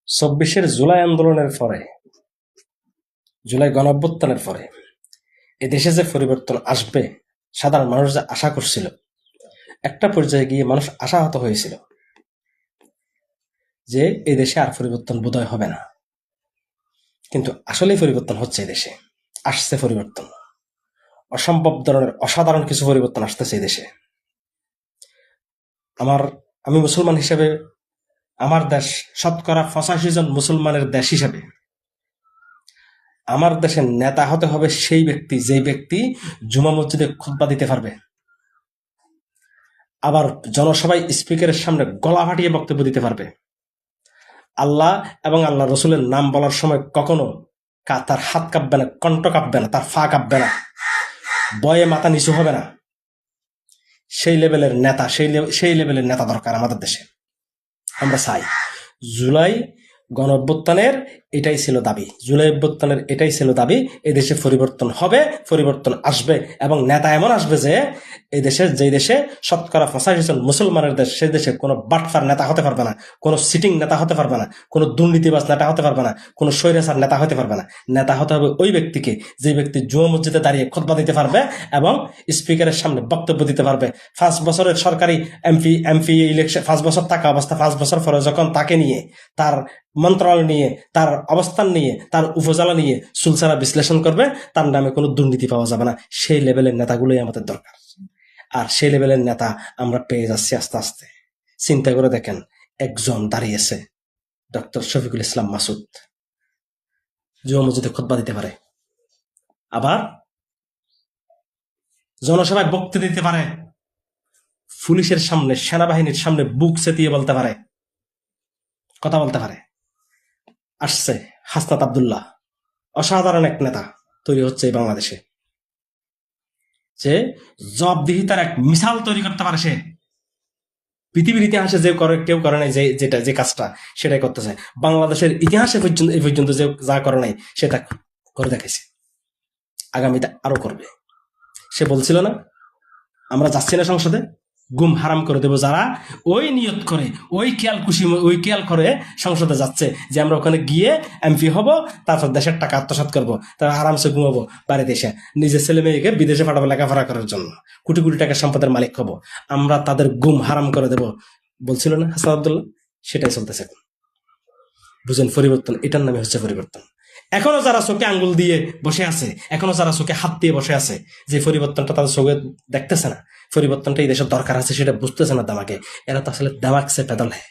চব্বিশের জুলাই আন্দোলনের পরে, জুলাই গণঅভ্যুত্থানের পরে এদেশে যে পরিবর্তন আসবে সাধারণ মানুষ যে আশা করছিল, একটা পর্যায়ে গিয়ে মানুষ আশাহত হয়েছিল যে এই দেশে আর পরিবর্তন বোধহয় হবে না। কিন্তু আসলেই পরিবর্তন হচ্ছে, দেশে আসছে পরিবর্তন, অসম্ভব ধরনের অসাধারণ কিছু পরিবর্তন আসতেছে এই দেশে। আমি মুসলমান হিসেবে, আমার দেশ শতকরা 85 জন মুসলমানের দেশ হিসেবে, আমার দেশের নেতা হতে হবে সেই ব্যক্তি যে ব্যক্তি জুমা মসজিদে খুতবা দিতে পারবে, আবার জনসভায় স্পিকারের সামনে গলা ফাটিয়ে বক্তব্য দিতে পারবে, আল্লাহ এবং আল্লাহ রসুলের নাম বলার সময় কখনো তার হাত কাঁপবে না, কণ্ঠ কাঁপবে না, তার ফা কাঁপবে না, বয়ে মাথা নিচু হবে না। সেই লেভেলের নেতা, সেই লেভেলের নেতা দরকার আমাদের দেশে। আমরা চাই জুলাই গণঅভ্যুত্থানের এটাই ছিল দাবি, জুলাই অভ্যুত্থানের এটাই ছিল দাবি, এদেশে পরিবর্তন হবে, পরিবর্তন আসবে, এবং নেতা এমন আসবে যে এই দেশে, যেই দেশে শতকরা 85 জন মুসলমানের দেশ, সেই দেশে কোনো বাটফার নেতা হতে পারবে না, কোনো সিটিং নেতা হতে পারবে না, কোনো দুর্নীতিবাজ নেতা হতে পারবে না, কোনো স্বৈরাচার নেতা হতে পারবে না। নেতা হতে হবে ওই ব্যক্তিকে যে ব্যক্তি জুমা মসজিদে দাঁড়িয়ে খুতবা দিতে পারবে এবং স্পিকারের সামনে বক্তব্য দিতে পারবে। 5 বছরের সরকারি এমপি ইলেকশন, 5 বছর থাকা অবস্থা, 5 বছর পরে যখন তাকে নিয়ে, তার মন্ত্রণালয় নিয়ে, তার অবস্থান নিয়ে, তার উপজেলা নিয়ে সুলসারা বিশ্লেষণ করবে, তার নামে কোনো দুর্নীতি পাওয়া যাবে না। সেই লেভেলের নেতাগুলোই আমাদের দরকার। আর সেই লেভেলের নেতা আমরা পেয়ে যাচ্ছি আস্তে আস্তে। চিন্তা করে দেখেন, একজন দাঁড়িয়েছে, ডক্টর শফিকুল ইসলাম মাসুদ, জুমা মসজিদে খুতবা দিতে পারে, আবার জনসভায় বক্তৃতা দিতে পারে, পুলিশের সামনে, সেনাবাহিনীর সামনে বুক চেতিয়ে বলতে পারে, কথা বলতে পারে। আসছে হাসনাত আব্দুল্লাহ, অসাধারণ এক নেতা তৈরি হচ্ছে এই বাংলাদেশে, যে জবাবদিহিতার এক মিসাল তৈরি করতে পারে। সে পৃথিবীর ইতিহাসে যে কেউ করে নাই যে কাজটা, সেটাই করতেছে। বাংলাদেশের ইতিহাসে এই পর্যন্ত যে যা করে নাই সেটা করে দেখাইছে, আগামীতে আরো করবে। সে বলছিল না, আমরা যাচ্ছি না সংসদে, গুম হারাম করে দেব যারা ওই নিয়ত করে, ওই খেয়াল করে সংসদে যাচ্ছে যে আমরা ওখানে গিয়ে এমপি হব, তারপর দেশের টাকা আত্মসাৎ করবো, তারা আরামসে ঘুমাবো বাড়িতে এসে, নিজের ছেলে মেয়েকে বিদেশে পাঠাবো লেখাপড়া করার জন্য, কোটি কোটি টাকা সম্পদের মালিক হব, আমরা তাদের গুম হারাম করে দেব বলছিল না হাসান আব্দুল্লাহ। সেটাই চলতেছে। বুঝেন, পরিবর্তন, এটার নামে হচ্ছে পরিবর্তন। এখনো যারা চোখে আঙ্গুল দিয়ে বসে আছে, এখনো যারা চোখে হাত দিয়ে বসে আছে, যে পরিবর্তনটা তাদের চোখে দেখতেছে না, পরিবর্তনটা এই দেশের দরকার আছে সেটা বুঝতেছে না দামাকে, এরা তো আসলে দামাক সে পেদল হ্যাঁ।